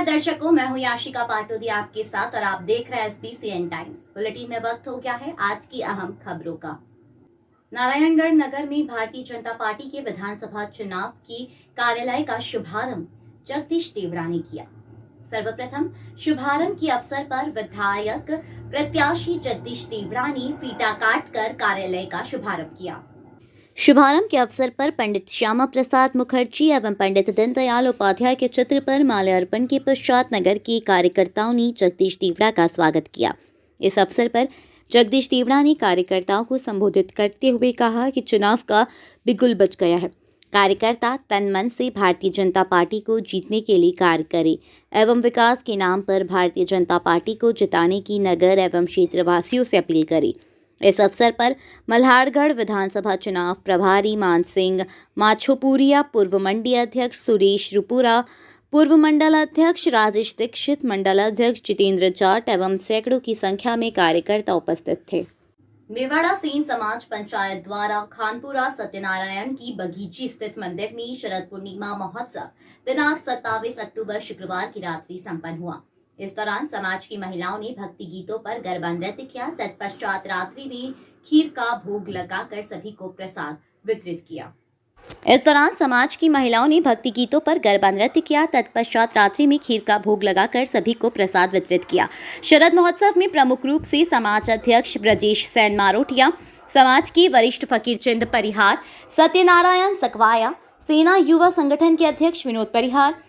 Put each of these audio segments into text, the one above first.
नमस्कार दर्शकों, मैं हूं याशिका पाटोदी आपके साथ और आप देख रहे हैं SBCN टाइम्स। बुलेटिन में वक्त हो गया है आज की अहम खबरों का। नारायणगढ़ नगर में भारतीय जनता पार्टी के विधानसभा चुनाव की कार्यालय का शुभारंभ जगदीश देवड़ा ने किया। सर्वप्रथम शुभारंभ के अवसर पर विधायक प्रत्याशी जगदीश देवड़ा ने फीता काटकर कार्यालय का शुभारंभ किया। शुभारंभ के अवसर पर पंडित श्यामा प्रसाद मुखर्जी एवं पंडित दीनदयाल उपाध्याय के चित्र पर माल्यार्पण के पश्चात नगर के कार्यकर्ताओं ने जगदीश देवड़ा का स्वागत किया। इस अवसर पर जगदीश देवड़ा ने कार्यकर्ताओं को संबोधित करते हुए कहा कि चुनाव का बिगुल बज गया है। कार्यकर्ता तन मन से भारतीय जनता पार्टी को जीतने के लिए कार्य करें एवं विकास के नाम पर भारतीय जनता पार्टी को जिताने की नगर एवं क्षेत्रवासियों से अपील करें। इस अवसर पर मल्हारगढ़ विधानसभा चुनाव प्रभारी मान सिंह माछोपुरिया, पूर्व मंडी अध्यक्ष सुरेश रुपुरा, पूर्व मंडल अध्यक्ष राजेश दीक्षित, मंडल अध्यक्ष जितेंद्र जाट एवं सैकड़ों की संख्या में कार्यकर्ता उपस्थित थे। मेवाड़ा सेन समाज पंचायत द्वारा खानपुरा सत्यनारायण की बगीची स्थित मंदिर में शरद पूर्णिमा महोत्सव दिनांक 27 अक्टूबर शुक्रवार की रात्रि संपन्न हुआ। इस दौरान समाज की महिलाओं ने भक्ति गीतों पर गरबा नृत्य किया। तत्पश्चात रात्रि में खीर का भोग लगाकर सभी को प्रसाद वितरित किया। इस दौरान समाज की महिलाओं ने भक्ति गीतों पर गरबा नृत्य किया। तत्पश्चात रात्रि में खीर का भोग लगाकर सभी को प्रसाद वितरित किया। शरद महोत्सव में प्रमुख रूप से समाज अध्यक्ष ब्रजेश सेन मारोटिया, समाज के वरिष्ठ फकीर चंद परिहार, सत्यनारायण सकवाया, सेना युवा संगठन के अध्यक्ष विनोद परिहार,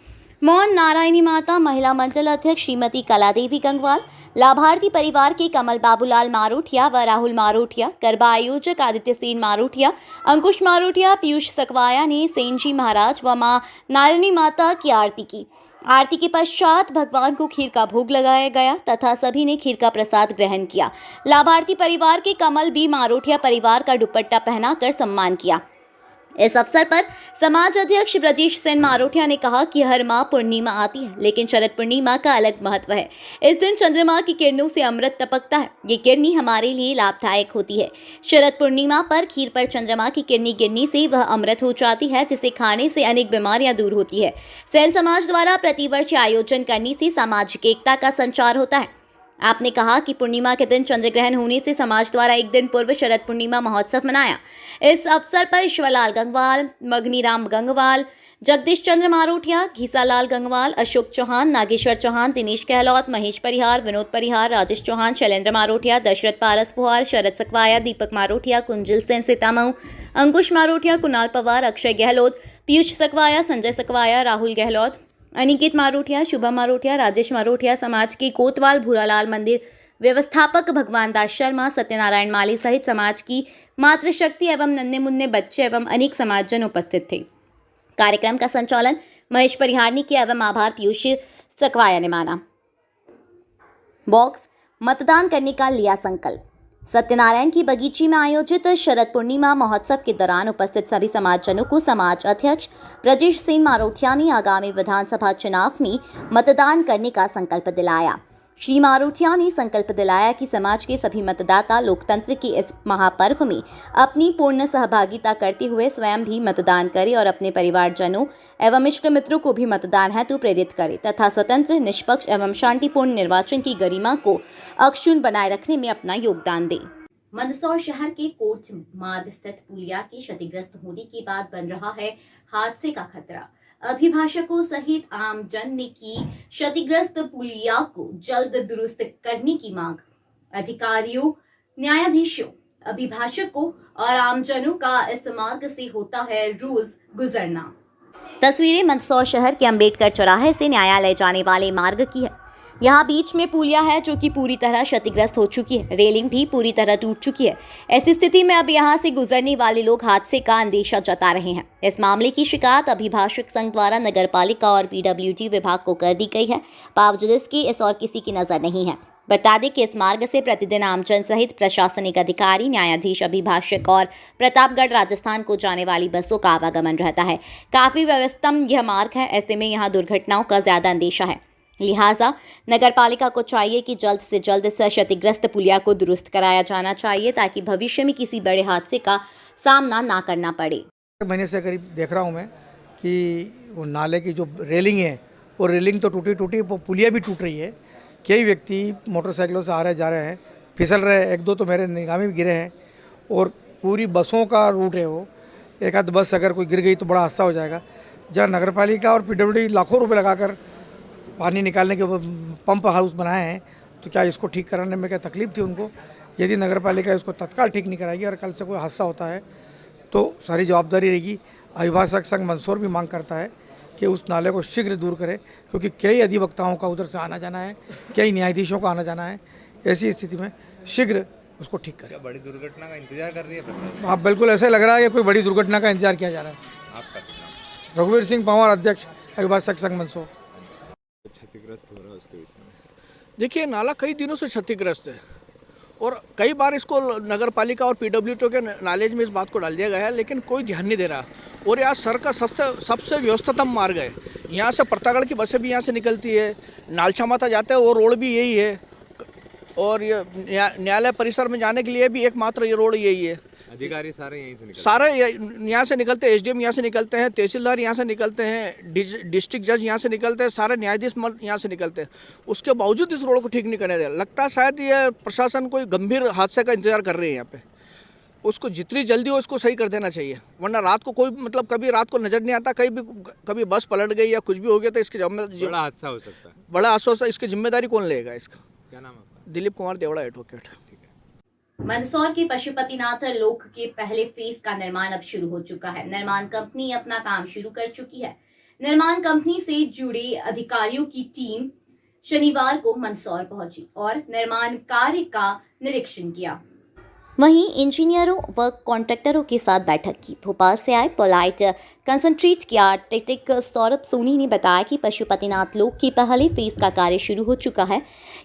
मौन नारायणी माता महिला मंडल अध्यक्ष श्रीमती कलादेवी गंगवाल, लाभार्थी परिवार के कमल बाबूलाल मारोटिया व राहुल मारोटिया, गरबा आयोजक आदित्य सेन मारोटिया, अंकुश मारोटिया, पीयूष सकवाया ने सेन जी महाराज व मां नारायणी माता की आरती की। आरती के पश्चात भगवान को खीर का भोग लगाया गया तथा सभी ने खीर का प्रसाद ग्रहण किया। लाभार्थी परिवार के कमल बी मारोटिया परिवार का दुपट्टा पहनाकर सम्मान किया। इस अवसर पर समाज अध्यक्ष ब्रजेश सेन मारोटिया ने कहा कि हर माह पूर्णिमा आती है, लेकिन शरद पूर्णिमा का अलग महत्व है। इस दिन चंद्रमा की किरणों से अमृत टपकता है। ये किरनी हमारे लिए लाभदायक होती है। शरद पूर्णिमा पर खीर पर चंद्रमा की किरनी गिरने से वह अमृत हो जाती है, जिसे खाने से अनेक बीमारियां दूर होती है। सेन समाज द्वारा प्रतिवर्ष आयोजन करने से सामाजिक एकता का संचार होता है। आपने कहा कि पूर्णिमा के दिन चंद्र ग्रहण होने से समाज द्वारा एक दिन पूर्व शरद पूर्णिमा महोत्सव मनाया। इस अवसर पर ईश्वरलाल गंगवाल, मगनीराम गंगवाल, जगदीश चंद्र मारोटिया, घीसालाल गंगवाल, अशोक चौहान, नागेश्वर चौहान, दिनेश गहलोत, महेश परिहार, विनोद परिहार, राजेश चौहान, शैलेंद्र मारोटिया, दशरथ पारस फुहार, शरद सकवाया, दीपक मारोटिया, कुंजल सेन सीतामऊ, अंकुश मारोटिया, कुणाल पवार, अक्षय गहलोत, पीयूष सकवाया, संजय सकवाया, राहुल गहलोत, अनिकेत मारोटिया, शुभा मारोटिया, राजेश मारोटिया, समाज के कोतवाल भूरालाल मंदिर व्यवस्थापक भगवान दास शर्मा, सत्यनारायण माली सहित समाज की मातृशक्ति एवं नन्हे मुन्ने बच्चे एवं अनेक समाजजन उपस्थित थे। कार्यक्रम का संचालन महेश परिहार ने किया एवं आभार पीयूष सकवाया ने माना। बॉक्स मतदान करने का लिया संकल्प। सत्यनारायण की बगीची में आयोजित शरद पूर्णिमा महोत्सव के दौरान उपस्थित सभी समाजजनों को समाज अध्यक्ष ब्रजेश सेन मारोटिया ने आगामी विधानसभा चुनाव में मतदान करने का संकल्प दिलाया। श्री मारोटिया ने संकल्प दिलाया कि समाज के सभी मतदाता लोकतंत्र के इस महापर्व में अपनी पूर्ण सहभागिता करते हुए स्वयं भी मतदान करें और अपने परिवारजनों एवं इष्ट मित्रों को भी मतदान हेतु प्रेरित करें तथा स्वतंत्र, निष्पक्ष एवं शांतिपूर्ण निर्वाचन की गरिमा को अक्षुण्ण बनाए रखने में अपना योगदान दें। मंदसौर शहर के कोच मार्ग स्थित पुलिया के क्षतिग्रस्त होने के बाद बन रहा है हादसे का खतरा। अभिभाषकों सहित आम जन ने की क्षतिग्रस्त पुलिया को जल्द दुरुस्त करने की मांग। अधिकारियों, न्यायाधीशों, अभिभाषकों और आमजनों का इस मार्ग से होता है रोज गुजरना। तस्वीरें मंदसौर शहर के अंबेडकर चौराहे से न्यायालय जाने वाले मार्ग की है। यहाँ बीच में पुलिया है जो कि पूरी तरह क्षतिग्रस्त हो चुकी है। रेलिंग भी पूरी तरह टूट चुकी है। ऐसी स्थिति में अब यहाँ से गुजरने वाले लोग हादसे का अंदेशा जता रहे हैं। इस मामले की शिकायत अभिभाषक संघ द्वारा नगरपालिका और PWD विभाग को कर दी गई है। बावजूद इसके इस और किसी की नजर नहीं है। बता दें कि इस मार्ग से प्रतिदिन आमजन सहित प्रशासनिक अधिकारी, न्यायाधीश, अभिभाषक और प्रतापगढ़ राजस्थान को जाने वाली बसों का आवागमन रहता है। काफी व्यस्तम यह मार्ग है। ऐसे में यहाँ दुर्घटनाओं का ज्यादा अंदेशा है। लिहाजा नगरपालिका को चाहिए कि जल्द से जल्द इस क्षतिग्रस्त पुलिया को दुरुस्त कराया जाना चाहिए ताकि भविष्य में किसी बड़े हादसे का सामना ना करना पड़े। महीने से करीब देख रहा हूँ मैं कि वो नाले की जो रेलिंग है और रेलिंग तो टूटी टूटी, पुलिया भी टूट रही है। कई व्यक्ति मोटरसाइकिलों से आ रहे जा रहे हैं, फिसल रहे हैं, एक दो तो मेरे निगाह में भी गिरे हैं। और पूरी बसों का रूट है वो, एक आध बस अगर कोई गिर गई तो बड़ा हादसा हो जाएगा। जहाँ नगर पालिका और पीडब्ल्यूडी लाखों रुपए लगाकर पानी निकालने के पंप हाउस बनाए हैं, तो क्या इसको ठीक कराने में क्या तकलीफ थी उनको? यदि नगर पालिका इसको तत्काल ठीक नहीं कराएगी और कल से कोई हादसा होता है तो सारी जवाबदारी रहेगी। अभिभाषक संघ मंदसौर भी मांग करता है कि उस नाले को शीघ्र दूर करे, क्योंकि कई अधिवक्ताओं का उधर से आना जाना है, कई न्यायाधीशों का आना जाना है। ऐसी स्थिति में शीघ्र उसको ठीक करें। क्या बड़ी दुर्घटना का इंतजार कर रही है प्रशासन? हाँ, बिल्कुल ऐसे लग रहा है कि कोई बड़ी दुर्घटना का इंतजार किया जा रहा है। आपका नाम? रघुवीर सिंह पंवार, अध्यक्ष अभिभाषक संघ मंदसौर। क्षतिग्रस्त हो रहा है उसके विषय में? देखिए, नाला कई दिनों से क्षतिग्रस्त है और कई बार इसको नगर पालिका और पीडब्ल्यूडी के नॉलेज में इस बात को डाल दिया गया है, लेकिन कोई ध्यान नहीं दे रहा। और यहाँ सर का सबसे व्यवस्थातम मार्ग है। यहाँ से प्रतापगढ़ की बसें भी यहाँ से निकलती है, नालछा माता जाते हैं वो रोड भी यही है, और ये न्यायालय परिसर में जाने के लिए भी एकमात्र ये रोड यही है। अधिकारी सारे यहीं से निकलते सारे यहाँ से निकलते हैं, एसडीएम यहाँ से निकलते हैं, तहसीलदार यहाँ से निकलते हैं, डिस्ट्रिक्ट जज यहाँ से निकलते हैं, सारे न्यायाधीश यहाँ से निकलते हैं। उसके बावजूद इस रोड को ठीक नहीं करने दे रहा। लगता है शायद ये प्रशासन कोई गंभीर हादसे का इंतजार कर रही है यहाँ पे। उसको जितनी जल्दी हो उसको सही कर देना चाहिए, वरना रात को कोई कभी रात को नजर नहीं आता, कभी बस पलट गई या कुछ भी हो गया तो इसकी बड़ा हादसा हो सकता है। बड़ा हादसा, इसकी जिम्मेदारी कौन लेगा इसका? क्या नाम है आपका? दिलीप कुमार देवड़ा, एडवोकेट। मंदसौर के पशुपतिनाथ लोक के पहले फेज का निर्माण अब शुरू हो चुका है। निर्माण कंपनी अपना काम शुरू कर चुकी है। निर्माण कंपनी से जुड़े अधिकारियों की टीम शनिवार को मंदसौर पहुंची और निर्माण कार्य का निरीक्षण किया। वहीं इंजीनियरों व कॉन्ट्रैक्टरों के साथ बैठक की। भोपाल से आए पोलाइट कंसंट्रेट के आर्किटेक्ट सौरभ सोनी ने बताया कि पशुपतिनाथ लोक के पहले फेज का कार्य शुरू हो चुका है।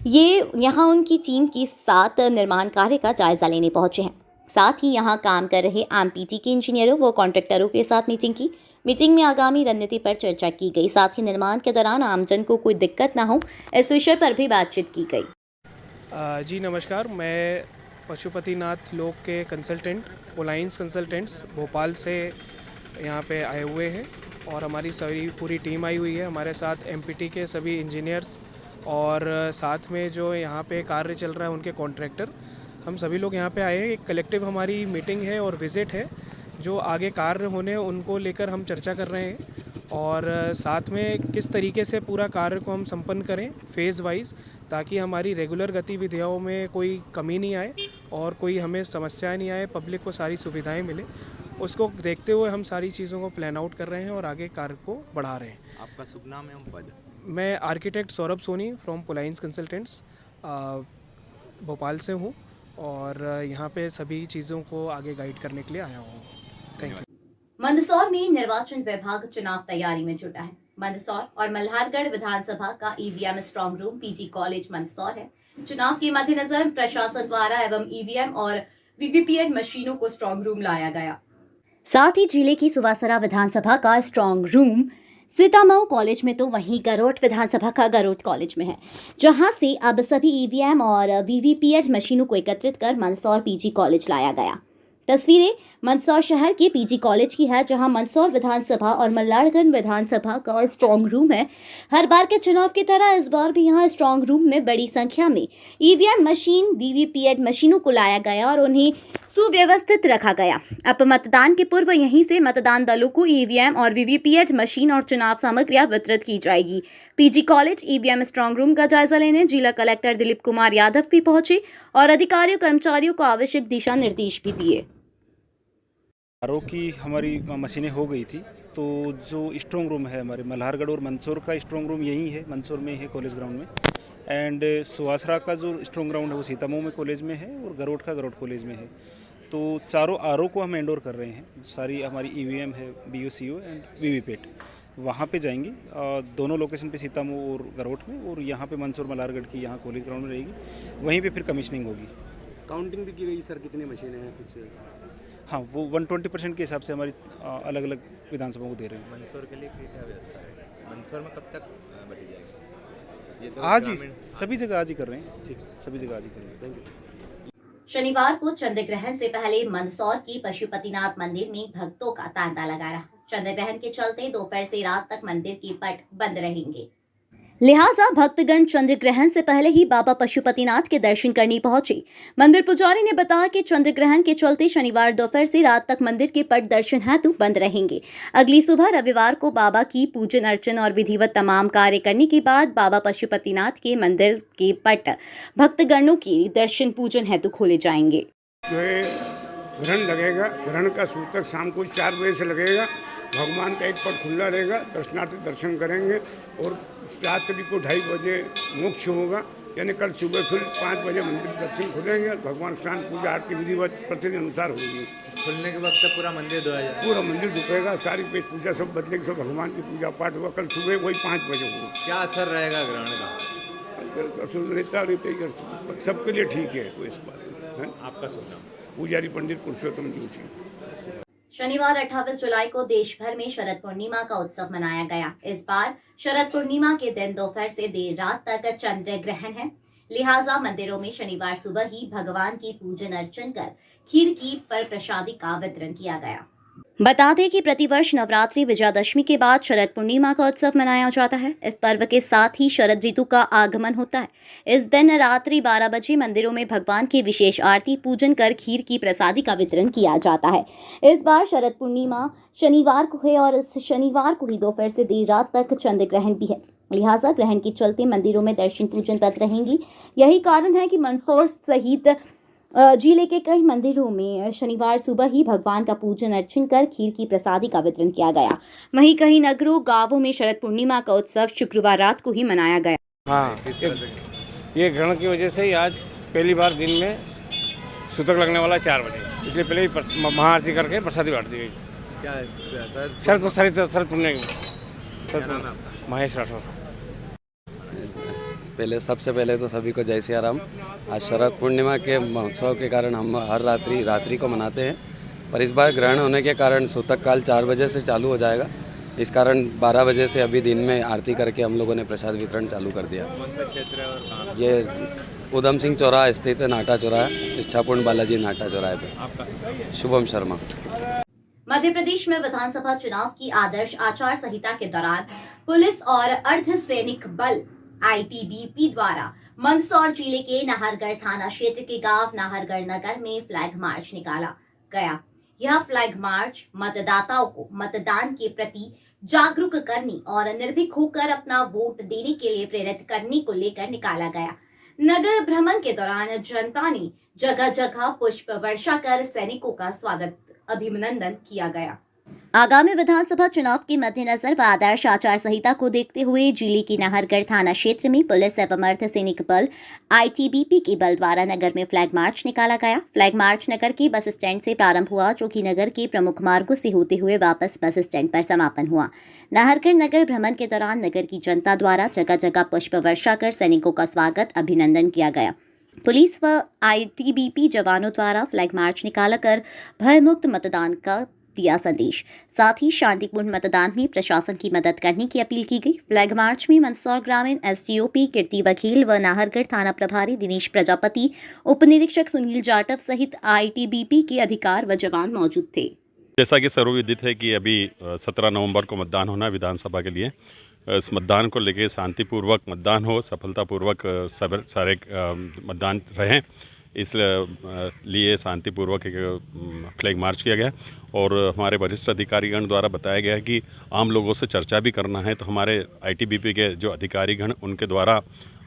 ये यहाँ उनकी टीम के साथ निर्माण कार्य का जायजा लेने पहुंचे हैं। साथ ही यहाँ काम कर रहे एमपीटी के इंजीनियरों व कॉन्ट्रैक्टरों के साथ मीटिंग की। मीटिंग में आगामी रणनीति पर चर्चा की गई। साथ ही निर्माण के दौरान आमजन को कोई दिक्कत न हो, इस विषय पर भी बातचीत की गई। जी नमस्कार, मैं पशुपतिनाथ लोक के कंसल्टेंट पोलाइंस कंसल्टेंट्स भोपाल से यहाँ पे आए हुए हैं और हमारी सभी पूरी टीम आई हुई है। हमारे साथ एमपीटी के सभी इंजीनियर्स और साथ में जो यहाँ पे कार्य चल रहा है उनके कॉन्ट्रैक्टर, हम सभी लोग यहाँ पे आए हैं। एक कलेक्टिव हमारी मीटिंग है और विज़िट है, जो आगे कार्य होने उनको लेकर हम चर्चा कर रहे हैं और साथ में किस तरीके से पूरा कार्य को हम संपन्न करें फेज़ वाइज, ताकि हमारी रेगुलर गतिविधियों में कोई कमी नहीं आए और कोई हमें समस्याएं नहीं आए, पब्लिक को सारी सुविधाएं मिले। उसको देखते हुए हम सारी चीज़ों को प्लान आउट कर रहे हैं और आगे कार्य को बढ़ा रहे हैं। आपका शुभ नाम एवं पद? मैं architect Saurabh Soni from Polines consultants Bhopal से हूँ और यहाँ पे सभी चीज़ों को आगे गाइड करने के लिए आया हूँ। Thank you. मंदसौर में निर्वाचन विभाग चुनाव तैयारी में जुटा है। मंदसौर और मल्हारगढ़ विधानसभा का EVM strong room PG college Mandsaur है। चुनाव के मद्देनजर प्रशासन द्वारा एवं ईवीएम और वीवीपीएट मशीनों को स्ट्रांग रूम लाया गया। साथ ही जिले की सुवासरा विधानसभा का स्ट्रांग रूम सीतामऊ कॉलेज में तो वहीं गरोठ विधानसभा का गरोठ कॉलेज में है, जहां से अब सभी ईवीएम और वीवीपीएट मशीनों को एकत्रित कर मंदसौर पीजी कॉलेज लाया गया। तस्वीरें मंदसौर शहर के पीजी कॉलेज की है, जहां मंदसौर विधानसभा और मल्हारगढ़ विधानसभा का स्ट्रांग रूम है। हर बार के चुनाव की तरह इस बार भी यहां स्ट्रांग रूम में बड़ी संख्या में ईवीएम मशीन, वीवीपीएट मशीनों को लाया गया और उन्हें सुव्यवस्थित रखा गया। अब मतदान के पूर्व यहीं से मतदान दलों को ईवीएम और वीवीपीएट मशीन और चुनाव सामग्रियां वितरित की जाएगी। PG college EVM strong room का जायजा लेने जिला कलेक्टर दिलीप कुमार यादव भी पहुंचे और अधिकारियों कर्मचारियों को आवश्यक दिशा निर्देश भी दिए। आरओ की हमारी मशीनें हो गई थी, तो जो स्ट्रांग रूम है हमारे मल्हारगढ़ और मंदसौर का स्ट्रांग रूम यही है, मंदसौर में है कॉलेज ग्राउंड में। एंड सुवासरा का जो स्ट्रांग ग्राउंड है वो सीतामऊ में कॉलेज में है और गरोठ का गरोठ कॉलेज में है। तो चारों आरओ को हम हैंड ओवर कर रहे हैं। सारी हमारी ईवीएम है, बीओसीओ एंड वीवीपैट वहाँ पे जाएंगी, दोनों लोकेशन पे सीतामऊ और गरोठ में, और यहाँ पे मंदसौर मल्हारगढ़ की यहाँ कॉलेज ग्राउंड में रहेगी। वहीं पे फिर कमीशनिंग होगी। काउंटिंग भी की गई सर, कितनी मशीनें हैं कुछ? हाँ, वो 120% के हिसाब से हमारी अलग अलग विधानसभा को दे रहे हैं। मंदसौर के लिए क्या व्यवस्था है? मंदसौर में कब तक बटी जाएगी? ये तो आज ही सभी जगह आज ही कर रहे हैं। ठीक, सभी जगह आज ही कर रहे हैं। Thank you. शनिवार को चंद्र ग्रहण से पहले मंदसौर की पशुपतिनाथ मंदिर में भक्तों का तांता लगा रहा। चंद्र ग्रहण के चलते दोपहर से रात तक मंदिर के पट बंद रहेंगे। लिहाजा भक्तगण चंद्र ग्रहण से पहले ही बाबा पशुपतिनाथ के दर्शन करने पहुंचे। मंदिर पुजारी ने बताया कि चंद्र ग्रहण के चलते शनिवार दोपहर से रात तक मंदिर के पट दर्शन हेतु बंद रहेंगे। अगली सुबह रविवार को बाबा की पूजन अर्चन और विधिवत तमाम कार्य करने के बाद बाबा पशुपतिनाथ के मंदिर के पट भक्तगणों की दर्शन पूजन हेतु खोले जाएंगे। जो है ग्रहण लगेगा, ग्रहण का सूतक शाम को 4 बजे से लगेगा। भगवान का एक पट खुला रहेगा, दर्शनार्थी दर्शन करेंगे और रात्रि को 2:30 बजे मोक्ष होगा, यानी कल सुबह फिर 5 बजे मंदिर दर्शन खुलेंगे और भगवान स्नान पूजा आरती विधिवत प्रतिदिन अनुसार होगी। खुलने के वक्त पूरा मंदिर धोया जाएगा। पूरा मंदिर दुखेगा, सारी पेश पूजा सब बदलेगी, सब भगवान की पूजा पाठ होगा। कल सुबह वही 5 बजे होगा। क्या असर रहेगा ग्रहण का? असर रहता ही सबके लिए ठीक है, कोई इस बात में। आपका सुनना पुजारी पंडित पुरुषोत्तम जोशी। शनिवार 28 जुलाई को देश भर में शरद पूर्णिमा का उत्सव मनाया गया। इस बार शरद पूर्णिमा के दिन दोपहर से देर रात तक चंद्र ग्रहण है, लिहाजा मंदिरों में शनिवार सुबह ही भगवान की पूजन अर्चन कर खीर की पर प्रसादी का वितरण किया गया। बता दें कि प्रतिवर्ष नवरात्रि विजयादशमी के बाद शरद पूर्णिमा का उत्सव मनाया जाता है। इस पर्व के साथ ही शरद ऋतु का आगमन होता है। इस दिन रात्रि 12 बजे मंदिरों में भगवान की विशेष आरती पूजन कर खीर की प्रसादी का वितरण किया जाता है। इस बार शरद पूर्णिमा शनिवार को है और इस शनिवार को ही दोपहर से देर रात तक चंद्र ग्रहण भी है, लिहाजा ग्रहण के चलते मंदिरों में दर्शन पूजन बंद रहेंगी। यही कारण है कि मंदसौर सहित जिले के कई मंदिरों में शनिवार सुबह ही भगवान का पूजन अर्चन कर खीर की प्रसादी का वितरण किया गया। वहीं कई नगरों गांवों में शरद पूर्णिमा का उत्सव शुक्रवार रात को ही मनाया गया। हाँ, ये ग्रहण की वजह से ही आज पहली बार दिन में सूतक लगने वाला 4 बजे, इसलिए पहले ही महाआरती करके प्रसादी बांट दी गई। क्या शरद पूर्णिमा महेश राठौर। सबसे पहले तो सभी को जय सिया राम। आज शरद पूर्णिमा के महोत्सव के कारण हम हर रात्रि को मनाते हैं, पर इस बार ग्रहण होने के कारण सूतक काल 4 बजे से चालू हो जाएगा। इस कारण 12 बजे से अभी दिन में आरती करके हम लोगों ने प्रसाद वितरण चालू कर दिया। क्षेत्र है और ये उधम सिंह चौराहा स्थित है, नाटा चौराहा, इच्छापूर्ण बालाजी नाटा चौराहे पे। शुभम शर्मा। मध्य प्रदेश में विधानसभा चुनाव की आदर्श आचार संहिता के दौरान पुलिस और अर्धसैनिक बल ITBP द्वारा मंदसौर जिले के नाहरगढ़ थाना क्षेत्र के गांव नाहरगढ़ नगर में फ्लैग मार्च निकाला गया। यह फ्लैग मार्च मतदाताओं को मतदान के प्रति जागरूक करने और निर्भीक होकर अपना वोट देने के लिए प्रेरित करने को लेकर निकाला गया। नगर भ्रमण के दौरान जनता ने जगह जगह पुष्प वर्षा कर सैनिकों का स्वागत अभिनंदन किया गया। आगामी विधानसभा चुनाव के मद्देनजर व आदर्श आचार संहिता को देखते हुए जिले के नाहरगढ़ थाना क्षेत्र में पुलिस एवं अर्धसैनिक बल ITBP के बल द्वारा नगर में फ्लैग मार्च निकाला गया। फ्लैग मार्च नगर के बस स्टैंड से प्रारंभ हुआ, जो कि नगर के प्रमुख मार्गों से होते हुए वापस बस स्टैंड पर समापन हुआ। नाहरगढ़ नगर भ्रमण के दौरान नगर की जनता द्वारा जगह जगह पुष्प वर्षा कर सैनिकों का स्वागत अभिनंदन किया गया। पुलिस व ITBP जवानों द्वारा फ्लैग मार्च निकालकर भयमुक्त मतदान का दिया संदेश। साथ ही शांतिपूर्ण मतदान में प्रशासन की मदद करने की अपील की गई। फ्लैग मार्च में मंदसौर ग्रामीण SDOP कीर्ति बघेल व नाहरगढ़ थाना प्रभारी दिनेश प्रजापति, उप निरीक्षक सुनील जाटव सहित ITBP के अधिकार व जवान मौजूद थे। जैसा कि सर्वविदित है कि अभी 17 नवंबर को मतदान होना है विधानसभा के लिए। इस मतदान को लेकर शांतिपूर्वक मतदान हो, सफलतापूर्वक सारे मतदान रहें, इस लिए शांतिपूर्वक एक फ्लैग मार्च किया गया। और हमारे वरिष्ठ अधिकारीगण द्वारा बताया गया है कि आम लोगों से चर्चा भी करना है, तो हमारे ITBP के जो अधिकारीगण उनके द्वारा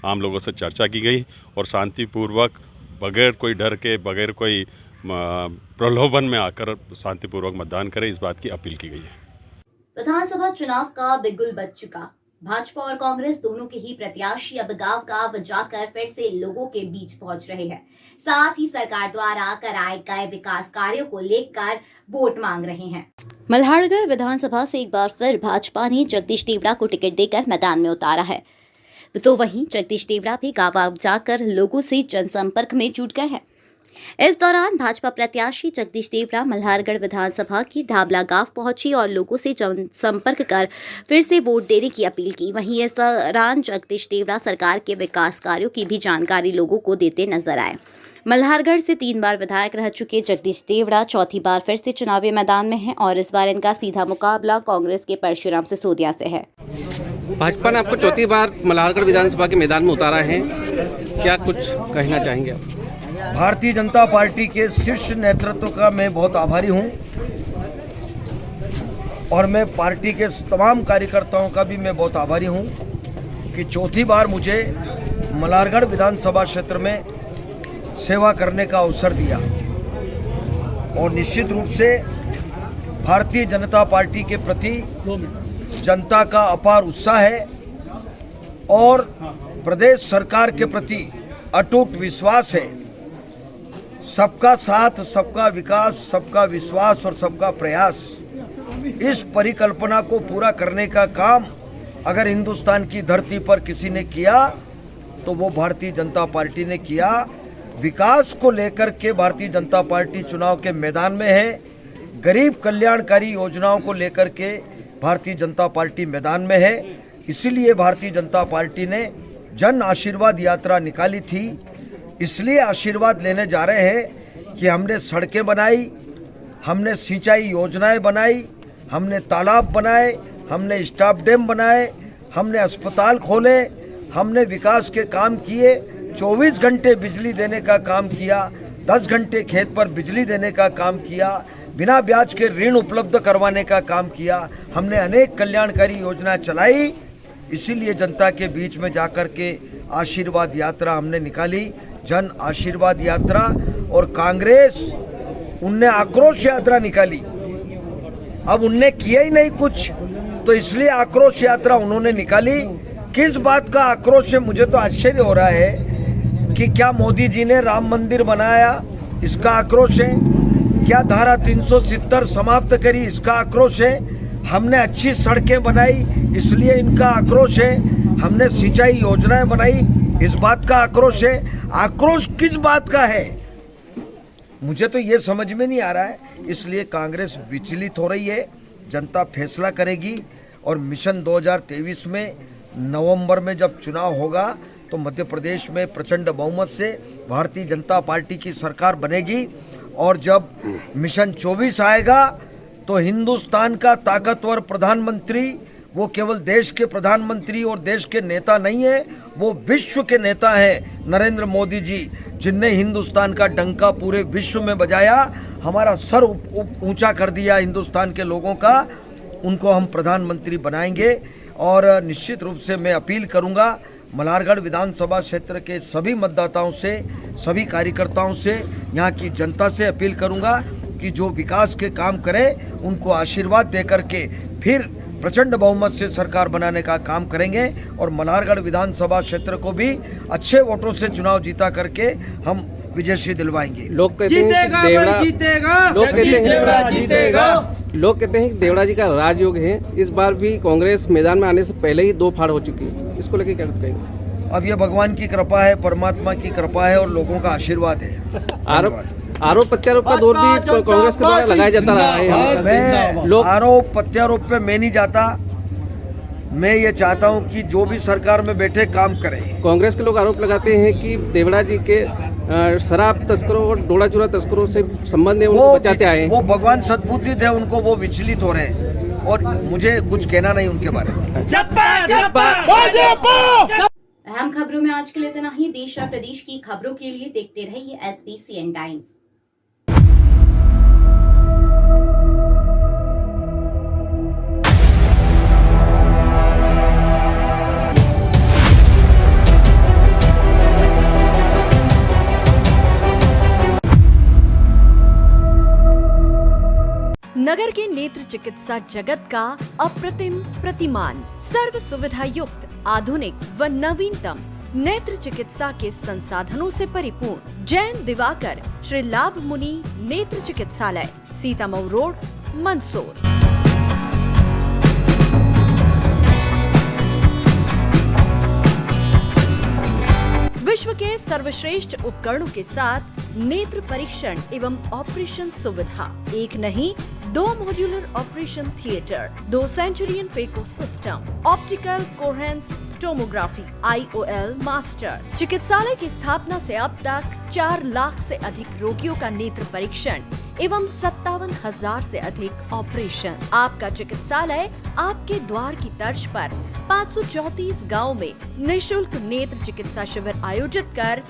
आम लोगों से चर्चा की गई और शांतिपूर्वक बगैर कोई डर के, बगैर कोई प्रलोभन में आकर शांतिपूर्वक मतदान करें, इस बात की अपील की गई है। विधानसभा चुनाव का बिगुल बज चुका। भाजपा और कांग्रेस दोनों के ही प्रत्याशी अब गांव-गांव जाकर फिर से लोगों के बीच पहुंच रहे हैं। साथ ही सरकार द्वारा कराए गए विकास कार्यों को लेकर वोट मांग रहे हैं। मल्हारगढ़ विधानसभा से एक बार फिर भाजपा ने जगदीश देवड़ा को टिकट देकर मैदान में उतारा है, तो वहीं जगदीश देवड़ा भी गांव-गांव जाकर लोगों से जनसंपर्क में जुट गए हैं। इस दौरान भाजपा प्रत्याशी जगदीश देवड़ा मल्हारगढ़ विधानसभा की ढाबला गांव पहुंची और लोगों से जनसंपर्क कर फिर से वोट देने की अपील की। वहीं इस दौरान जगदीश देवड़ा सरकार के विकास कार्यों की भी जानकारी लोगों को देते नजर आए। मल्हारगढ़ से 3 बार विधायक रह चुके जगदीश देवड़ा चौथी बार फिर से चुनावी मैदान में हैं और इस बार इनका सीधा मुकाबला कांग्रेस के परशुराम सिसोदिया से है। भाजपा ने आपको चौथी बार मल्हारगढ़ विधानसभा के मैदान में उतारा है, क्या कुछ कहना चाहेंगे आप? भारतीय जनता पार्टी के शीर्ष नेतृत्व का मैं बहुत आभारी हूं और मैं पार्टी के तमाम कार्यकर्ताओं का भी मैं बहुत आभारी हूं कि चौथी बार मुझे मल्हारगढ़ विधानसभा क्षेत्र में सेवा करने का अवसर दिया। और निश्चित रूप से भारतीय जनता पार्टी के प्रति जनता का अपार उत्साह है और प्रदेश सरकार के प्रति अटूट विश्वास है। सबका साथ, सबका विकास, सबका विश्वास और सबका प्रयास, इस परिकल्पना को पूरा करने का काम अगर हिंदुस्तान की धरती पर किसी ने किया तो वो भारतीय जनता पार्टी ने किया। विकास को लेकर के भारतीय जनता पार्टी चुनाव के मैदान में है। गरीब कल्याणकारी योजनाओं को लेकर के भारतीय जनता पार्टी मैदान में है। इसीलिए भारतीय जनता पार्टी ने जन आशीर्वाद यात्रा निकाली थी। इसलिए आशीर्वाद लेने जा रहे हैं कि हमने सड़कें बनाई, हमने सिंचाई योजनाएं बनाई, हमने तालाब बनाए, हमने स्टाफ डैम बनाए, हमने अस्पताल खोले, हमने विकास के काम किए, 24 घंटे बिजली देने का काम किया, 10 घंटे खेत पर बिजली देने का काम किया, बिना ब्याज के ऋण उपलब्ध करवाने का काम किया। हमने अनेक कल्याणकारी योजना चलाई। इसीलिए जनता के बीच में जाकर के आशीर्वाद यात्रा हमने निकाली, जन आशीर्वाद यात्रा। और कांग्रेस उनने आक्रोश यात्रा निकाली। अब उनने किया ही नहीं कुछ, तो इसलिए आक्रोश यात्रा उन्होंने निकाली। किस बात का आक्रोश है? मुझे तो आश्चर्य हो रहा है कि क्या मोदी जी ने राम मंदिर बनाया, इसका आक्रोश है? क्या धारा 370 समाप्त करी, इसका आक्रोश है? हमने अच्छी सड़कें बनाई, इसलिए इनका आक्रोश है? हमने सिंचाई योजनाएं बनाई, इस बात का आक्रोश है? आक्रोश किस बात का है? मुझे तो ये समझ में नहीं आ रहा है। इसलिए कांग्रेस विचलित हो रही है। जनता फैसला करेगी और मिशन 2023 में नवंबर में जब चुनाव होगा तो मध्य प्रदेश में प्रचंड बहुमत से भारतीय जनता पार्टी की सरकार बनेगी। और जब मिशन 24 आएगा तो हिंदुस्तान का ताकतवर प्रधानमंत्री, वो केवल देश के प्रधानमंत्री और देश के नेता नहीं है, वो विश्व के नेता हैं नरेंद्र मोदी जी, जिनने हिंदुस्तान का डंका पूरे विश्व में बजाया, हमारा सर ऊंचा कर दिया हिंदुस्तान के लोगों का। उनको हम प्रधानमंत्री बनाएंगे। और निश्चित रूप से मैं अपील करूंगा मल्हारगढ़ विधानसभा क्षेत्र के सभी मतदाताओं से, सभी कार्यकर्ताओं से, यहाँ की जनता से अपील करूंगा कि जो विकास के काम करे उनको आशीर्वाद देकर के फिर प्रचंड बहुमत से सरकार बनाने का काम करेंगे। और मल्हारगढ़ विधानसभा क्षेत्र को भी अच्छे वोटों से चुनाव जीता करके हम विजयश्री दिलवाएंगे। लोग कहते हैं लोग कहते हैं कि देवड़ा जी का राजयोग है। इस बार भी कांग्रेस मैदान में आने से पहले ही 2 फाड़ हो चुकी है, इसको लेकर क्या कहेंगे? अब ये भगवान की कृपा है, परमात्मा की कृपा है और लोगों का आशीर्वाद है। आरोप प्रत्यारोप का दौर भी कांग्रेस के द्वारा लगाया जाता रहा है। लोग आरोप प्रत्यारोप पे मैं नहीं जाता। मैं ये चाहता हूँ कि जो भी सरकार में बैठे काम करें। कांग्रेस के लोग आरोप लगाते हैं कि देवड़ा जी के शराब तस्करों और डोला चूरा तस्करों से संबंध है, उनको बचाते आए। वो भगवान सद्बुद्धि थे उनको, वो विचलित हो रहे हैं और मुझे कुछ कहना नहीं उनके बारे में। अहम खबरों में आज के लिए इतना ही। देश और प्रदेश की खबरों के लिए देखते रहिए SBCN टाइम्स। नगर के नेत्र चिकित्सा जगत का अप्रतिम प्रतिमान, सर्व सुविधा युक्त, आधुनिक व नवीनतम नेत्र चिकित्सा के संसाधनों से परिपूर्ण जैन दिवाकर श्री लाभ मुनि नेत्र चिकित्सालय, सीतामऊ रोड, मंदसौर। विश्व के सर्वश्रेष्ठ उपकरणों के साथ नेत्र परीक्षण एवं ऑपरेशन सुविधा, एक नहीं 2 modular operation theatre, 2 Centurion phaco system, optical coherence tomography, IOL master. चिकित्सालय की स्थापना से अब तक 4 लाख से अधिक रोगियों का नेत्र परीक्षण एवं 57,000 से अधिक ऑपरेशन। आपका चिकित्सालय आपके द्वार की तर्ज पर 534 गाँव में निःशुल्क नेत्र चिकित्सा शिविर आयोजित कर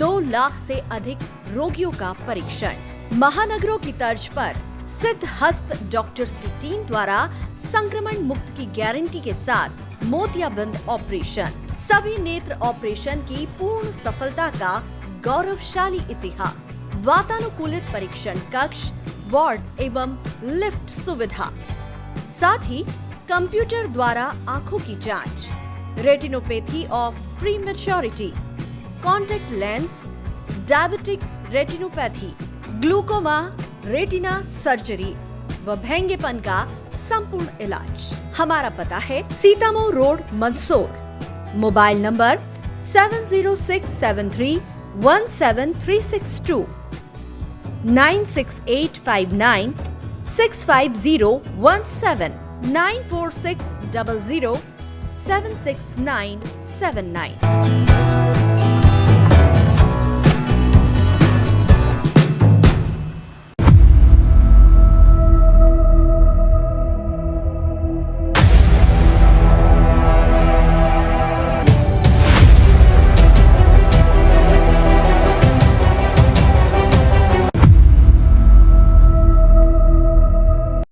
2 लाख से अधिक रोगियों का परीक्षण। महानगरों की तर्ज पर सिद्ध हस्त डॉक्टर्स की टीम द्वारा संक्रमण मुक्त की गारंटी के साथ मोतियाबिंद ऑपरेशन। सभी नेत्र ऑपरेशन की पूर्ण सफलता का गौरवशाली इतिहास। वातानुकूलित परीक्षण कक्ष, वार्ड एवं लिफ्ट सुविधा, साथ ही कंप्यूटर द्वारा आंखों की जांच, retinopathy of prematurity, contact lens, diabetic retinopathy, glaucoma, retina surgery व भेंगेपन का संपूर्ण इलाज। हमारा पता है Sitamau road, Mandsaur. Mobile number 7067317362, 9685965017, 9460076979।